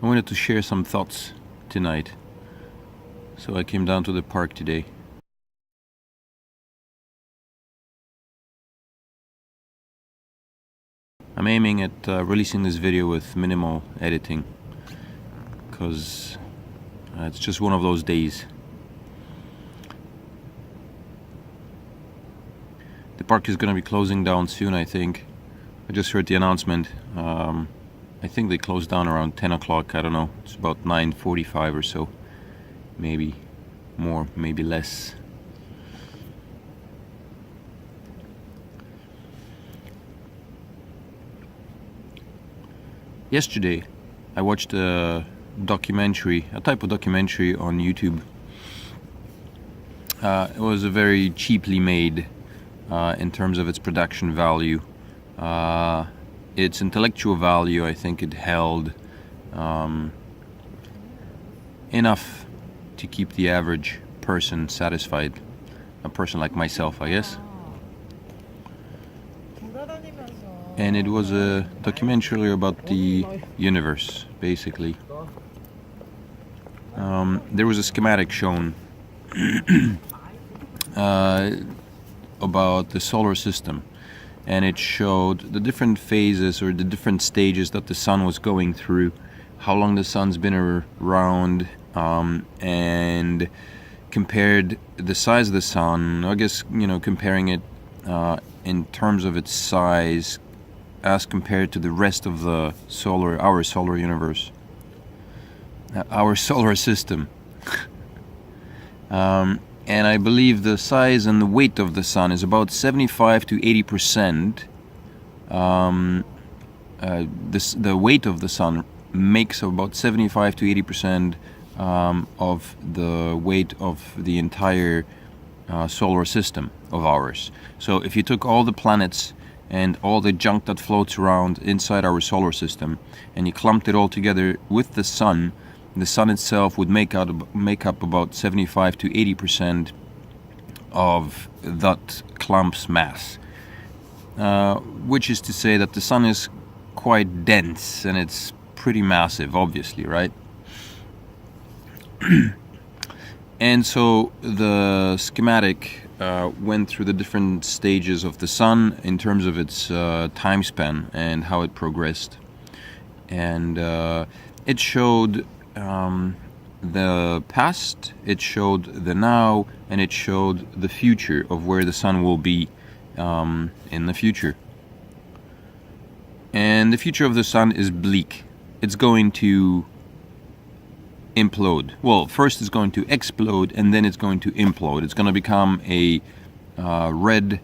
I wanted to share some thoughts tonight, so I came down to the park today. I'm aiming at releasing this video with minimal editing, because it's just one of those days. The park is going to be closing down soon, I think. I just heard the announcement. I think they closed down around 10 o'clock, I don't know. It's about 9:45 or so. Maybe more, maybe less. Yesterday, I watched a documentary, a type of documentary on YouTube. It was a very cheaply made in terms of its production value. Its intellectual value, I think it held enough to keep the average person satisfied. A person like myself, I guess. And it was a documentary about the universe, basically. There was a schematic shown about the solar system, and it showed the different phases or the different stages that the sun was going through, how long the sun's been around, and compared the size of the sun, I guess, comparing it in terms of its size as compared to the rest of our solar universe, our solar system. And I believe the size and the weight of the sun is about 75 to 80%. The weight of the sun makes about 75 to 80% of the weight of the entire solar system of ours. So if you took all the planets and all the junk that floats around inside our solar system and you clumped it all together with the sun itself would make up about 75 to 80% of that clump's mass, which is to say that the sun is quite dense and it's pretty massive, obviously, right? And so the schematic went through the different stages of the sun in terms of its time span and how it progressed, and it showed the past, it showed the now, and it showed the future of where the sun will be in the future. And the future of the sun is bleak. It's going to implode. Well, first it's going to explode, and then it's going to implode. It's going to become a red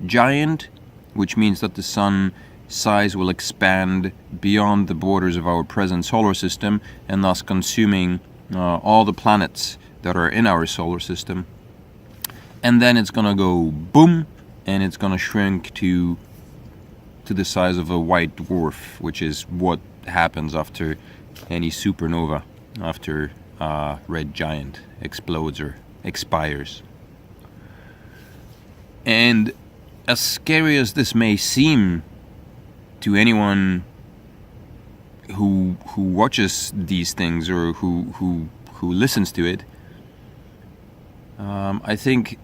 giant, which means that the sun size will expand beyond the borders of our present solar system, and thus consuming all the planets that are in our solar system. And then it's gonna go boom, and it's gonna shrink to the size of a white dwarf, which is what happens after any supernova, after red giant explodes or expires. And as scary as this may seem to anyone who watches these things or who listens to it, I think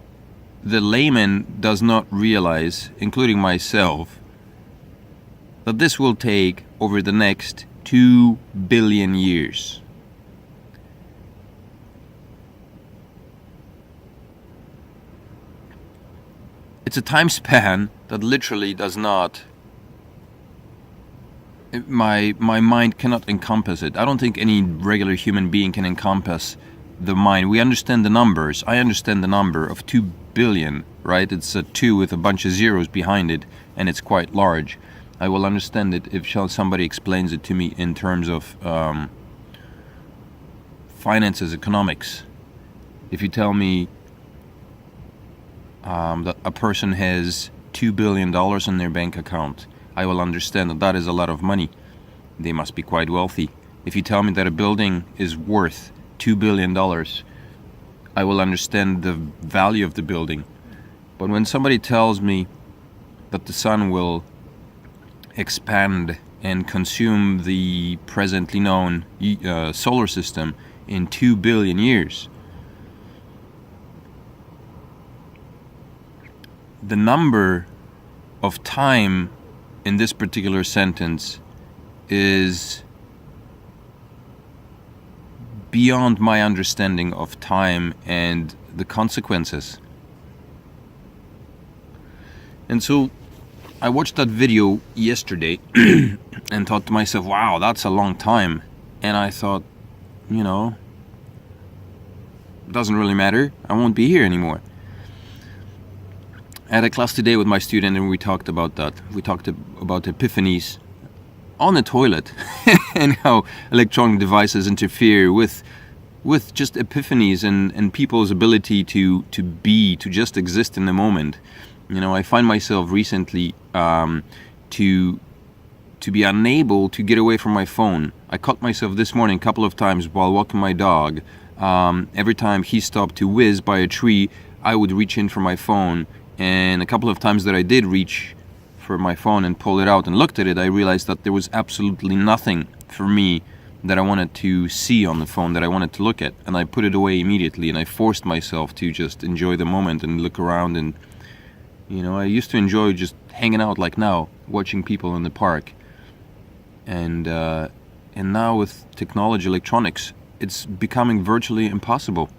the layman does not realize, including myself, that this will take over the next 2 billion years. It's a time span that literally does not... My mind cannot encompass it. I don't think any regular human being can encompass the mind. We understand the numbers. I understand the number of 2 billion, right? It's a 2 with a bunch of zeros behind it, and it's quite large. I will understand it if somebody explains it to me in terms of finances, economics. If you tell me that a person has $2 billion in their bank account, I will understand that that is a lot of money. They must be quite wealthy. If you tell me that a building is worth $2 billion, I will understand the value of the building. But when somebody tells me that the sun will expand and consume the presently known solar system in 2 billion years. The number of time in this particular sentence is beyond my understanding of time and the consequences. And so I watched that video yesterday and thought to myself, wow, that's a long time. And I thought, it doesn't really matter. I won't be here anymore. I had a class today with my student and we talked about that. We talked about epiphanies on the toilet and how electronic devices interfere with just epiphanies and people's ability to just exist in the moment. I find myself recently to be unable to get away from my phone. I caught myself this morning a couple of times while walking my dog. Every time he stopped to whiz by a tree, I would reach in for my phone. And a couple of times that I did reach for my phone and pull it out and looked at it, I realized that there was absolutely nothing for me that I wanted to see on the phone, that I wanted to look at. And I put it away immediately, and I forced myself to just enjoy the moment and look around. And, I used to enjoy just hanging out like now, watching people in the park. And now with technology, electronics, it's becoming virtually impossible.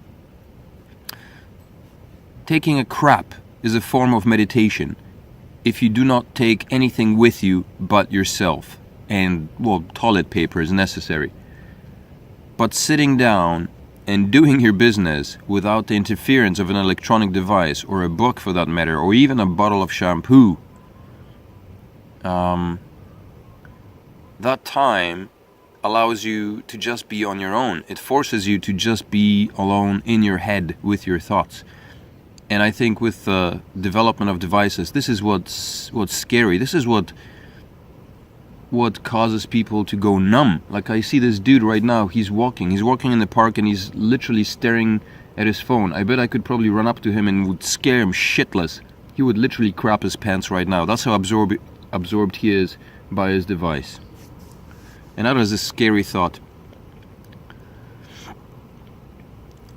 Taking a crap is a form of meditation if you do not take anything with you but yourself, and toilet paper is necessary. But sitting down and doing your business without the interference of an electronic device, or a book for that matter, or even a bottle of shampoo, that time allows you to just be on your own. It forces you to just be alone in your head with your thoughts. And I think with the development of devices, this is what's scary. This is what causes people to go numb. Like I see this dude right now, he's walking in the park and he's literally staring at his phone. I bet I could probably run up to him and would scare him shitless. He would literally crap his pants right now. That's how absorbed he is by his device. And that is a scary thought.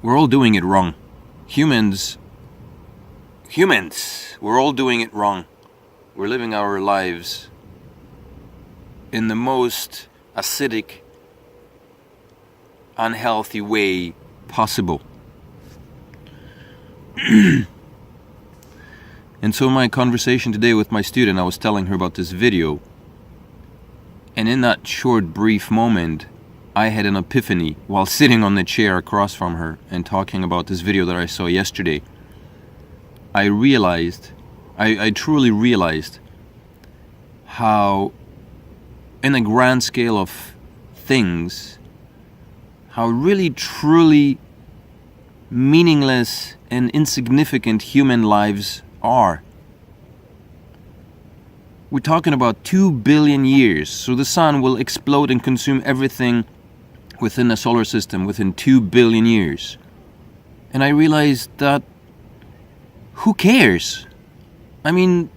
We're all doing it wrong. Humans, we're all doing it wrong. We're living our lives in the most acidic, unhealthy way possible. And so in my conversation today with my student, I was telling her about this video. And in that short, brief moment, I had an epiphany while sitting on the chair across from her and talking about this video that I saw yesterday. I truly realized how, in a grand scale of things, how really truly meaningless and insignificant human lives are. We're talking about 2 billion years, so the sun will explode and consume everything within the solar system within 2 billion years. And I realized that who cares? I mean,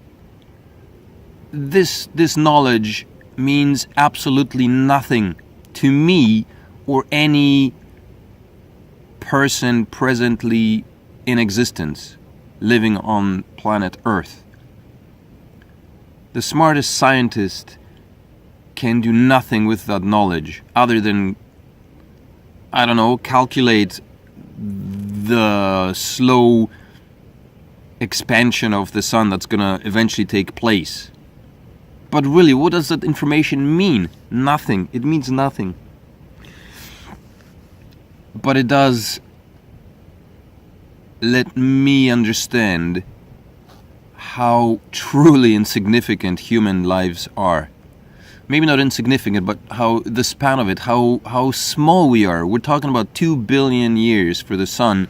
this knowledge means absolutely nothing to me or any person presently in existence living on planet Earth. The smartest scientist can do nothing with that knowledge other than, calculate the slow expansion of the sun that's gonna eventually take place. But really, what does that information mean? Nothing. It means nothing. But it does let me understand how truly insignificant human lives are. Maybe not insignificant, but how the span of it, how small we are. We're talking about 2 billion years for the sun,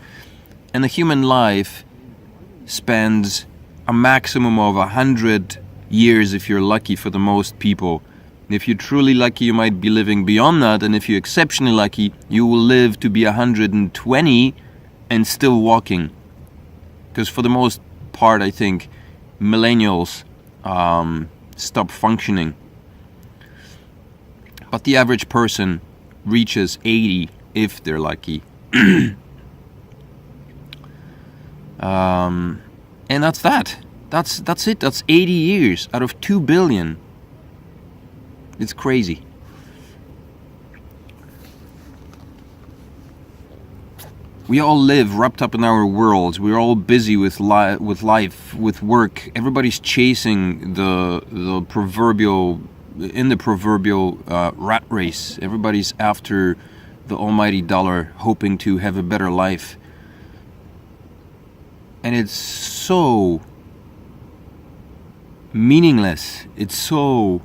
and the human life spans a maximum of 100 years if you're lucky for the most people. If you're truly lucky, you might be living beyond that, and if you're exceptionally lucky, you will live to be 120 and still walking. Because for the most part, I think millennials stop functioning. But the average person reaches 80 if they're lucky. And that's that. That's it. That's 80 years out of 2 billion. It's crazy. We all live wrapped up in our worlds. We're all busy with life, with work. Everybody's chasing the proverbial rat race. Everybody's after the almighty dollar, hoping to have a better life. And it's so meaningless. It's so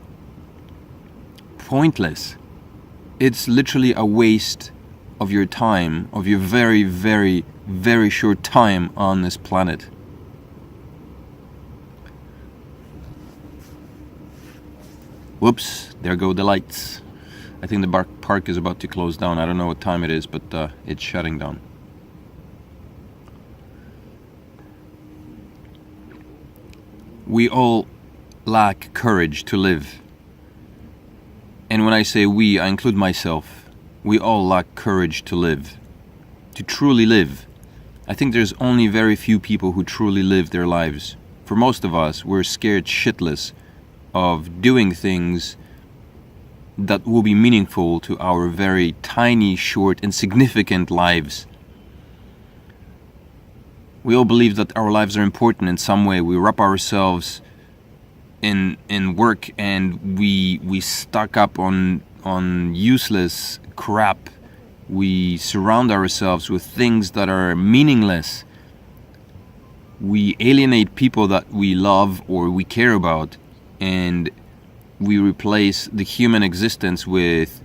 pointless. It's literally a waste of your time, of your very, very, very short time on this planet. Whoops, there go the lights. I think the park is about to close down. I don't know what time it is, but it's shutting down. We all lack courage to live. And when I say we, I include myself. We all lack courage to live, to truly live. I think there's only very few people who truly live their lives. For most of us, we're scared shitless of doing things that will be meaningful to our very tiny, short, insignificant lives. We all believe that our lives are important in some way. We wrap ourselves in work, and we stock up on useless crap. We surround ourselves with things that are meaningless. We alienate people that we love or we care about, and we replace the human existence with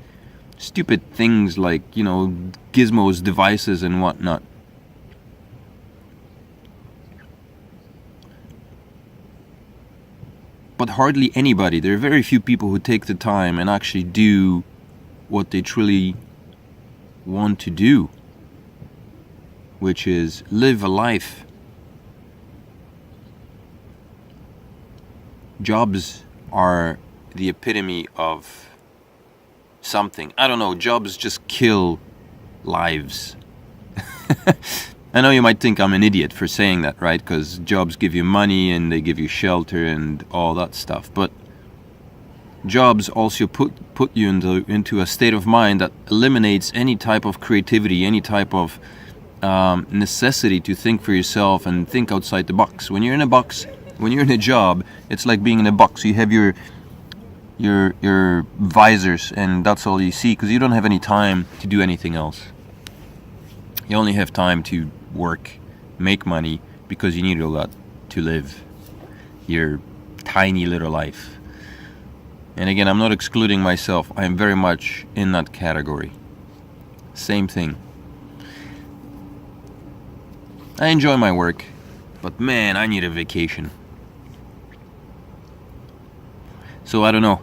stupid things like, gizmos, devices, and whatnot. But hardly anybody, there are very few people who take the time and actually do what they truly want to do, which is live a life. Jobs are the epitome of something. I don't know, jobs just kill lives. I know you might think I'm an idiot for saying that, right? Because jobs give you money and they give you shelter and all that stuff. But jobs also put you into a state of mind that eliminates any type of creativity, any type of necessity to think for yourself and think outside the box. When you're in a box, when you're in a job, it's like being in a box. You have your visors, and that's all you see, because you don't have any time to do anything else. You only have time to work, make money, because you need all that to live your tiny little life. And again, I'm not excluding myself. I am very much in that category. Same thing. I enjoy my work, but man, I need a vacation. So I don't know.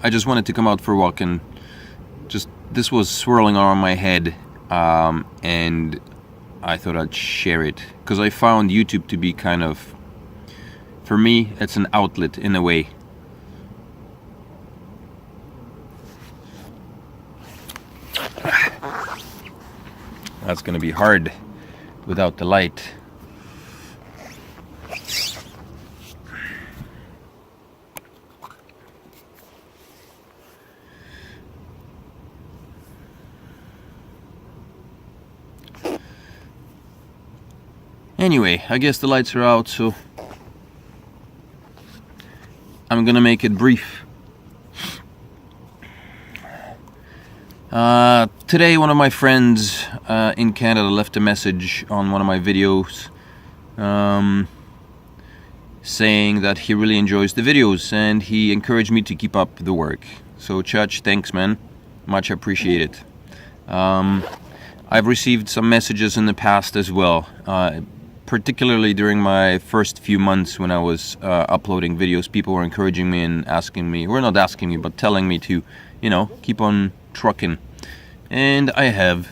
I just wanted to come out for a walk, and just this was swirling around my head, and I thought I'd share it, because I found YouTube to be kind of, for me, it's an outlet in a way. That's gonna be hard without the light. Anyway, I guess the lights are out, so I'm gonna make it brief. Today, one of my friends in Canada left a message on one of my videos saying that he really enjoys the videos, and he encouraged me to keep up the work. So Chach, thanks man, much appreciated. I've received some messages in the past as well, particularly during my first few months when I was uploading videos. People were encouraging me and asking me, or not asking me, but telling me to, keep on trucking. And I have,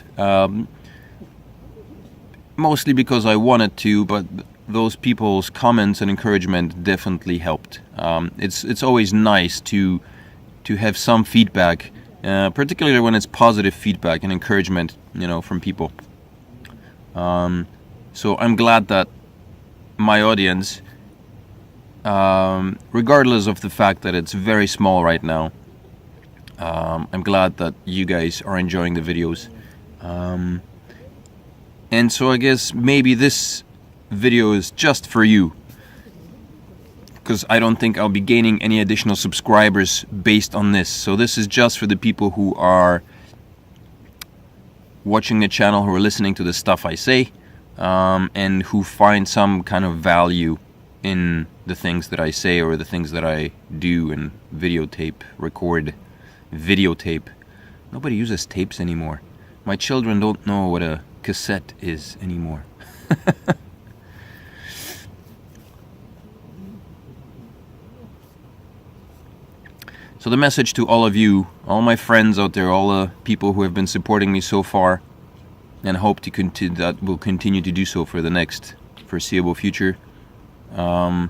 mostly because I wanted to, but those people's comments and encouragement definitely helped. It's always nice to have some feedback particularly when it's positive feedback and encouragement, from people. So I'm glad that my audience, regardless of the fact that it's very small right now, I'm glad that you guys are enjoying the videos. And so I guess maybe this video is just for you, because I don't think I'll be gaining any additional subscribers based on this. So this is just for the people who are watching the channel, who are listening to the stuff I say, and who find some kind of value in the things that I say or the things that I do and record videotape. Nobody uses tapes anymore. My children don't know what a cassette is anymore. So the message to all of you, all my friends out there, all the people who have been supporting me so far, and hope that will continue to do so for the next foreseeable future. I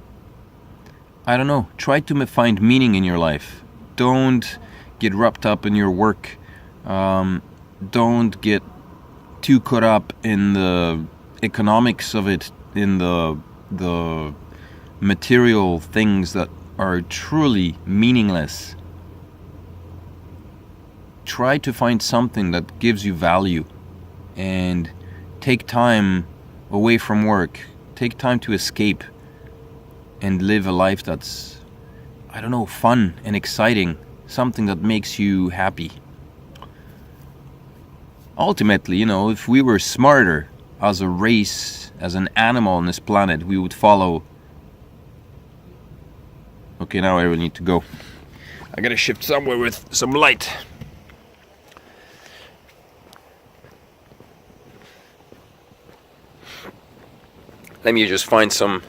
don't know. Try to find meaning in your life. Don't get wrapped up in your work. Don't get too caught up in the economics of it, in the material things that are truly meaningless. Try to find something that gives you value, and take time away from work. Take time to escape and live a life that's, fun and exciting. Something that makes you happy. Ultimately, if we were smarter as a race, as an animal on this planet, we would follow. Okay, now I really need to go. I gotta shift somewhere with some light. Let me just find some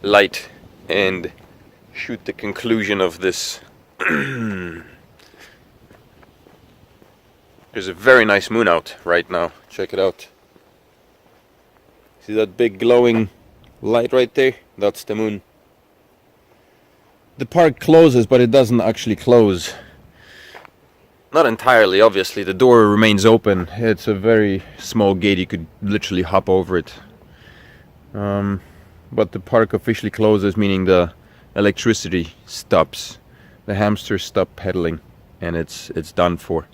light and shoot the conclusion of this. There's a very nice moon out right now. Check it out. See that big glowing light right there? That's the moon. The park closes, but it doesn't actually close. Not entirely, obviously. The door remains open. It's a very small gate. You could literally hop over it. But the park officially closes, meaning the electricity stops. The hamsters stop pedaling, and it's done for.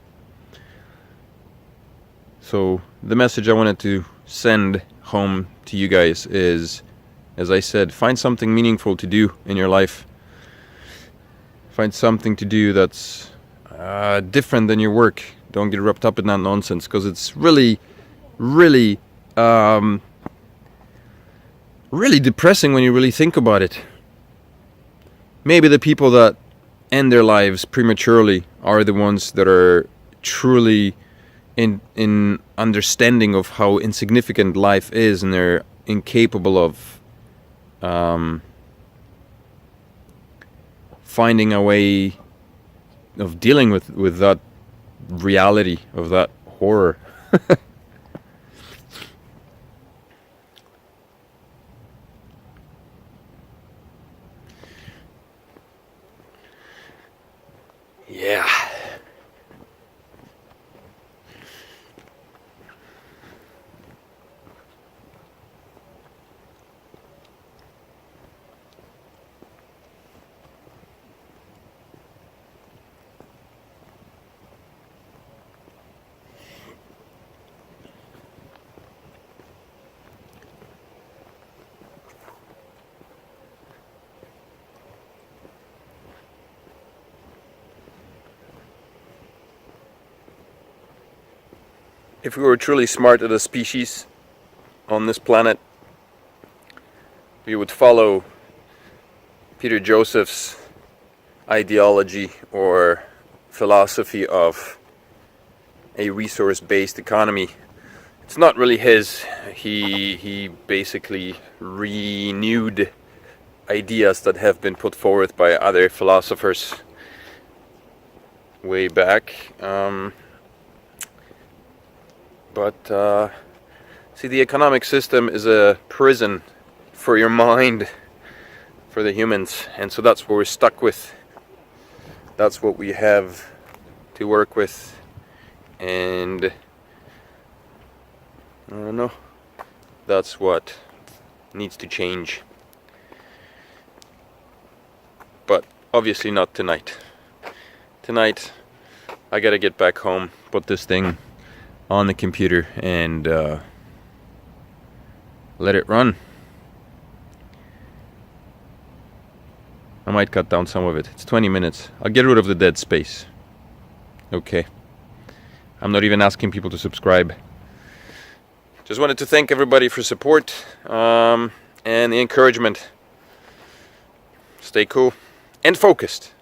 So the message I wanted to send home to you guys is, as I said, find something meaningful to do in your life. Find something to do that's different than your work. Don't get wrapped up in that nonsense, because it's really, really, really depressing when you really think about it. Maybe the people that end their lives prematurely are the ones that are truly in understanding of how insignificant life is, and they're incapable of finding a way of dealing with that reality, of that horror. Yeah. If we were truly smart as a species on this planet, we would follow Peter Joseph's ideology or philosophy of a resource-based economy. It's not really his. He basically renewed ideas that have been put forward by other philosophers way back. But see, the economic system is a prison for your mind, for the humans, and so that's what we're stuck with. That's what we have to work with, and I don't know, that's what needs to change. But obviously not tonight. Tonight I gotta get back home, put this thing on the computer, and let it run. I might cut down some of it. It's 20 minutes. I'll get rid of the dead space. Okay. I'm not even asking people to subscribe. Just wanted to thank everybody for support and the encouragement. Stay cool and focused.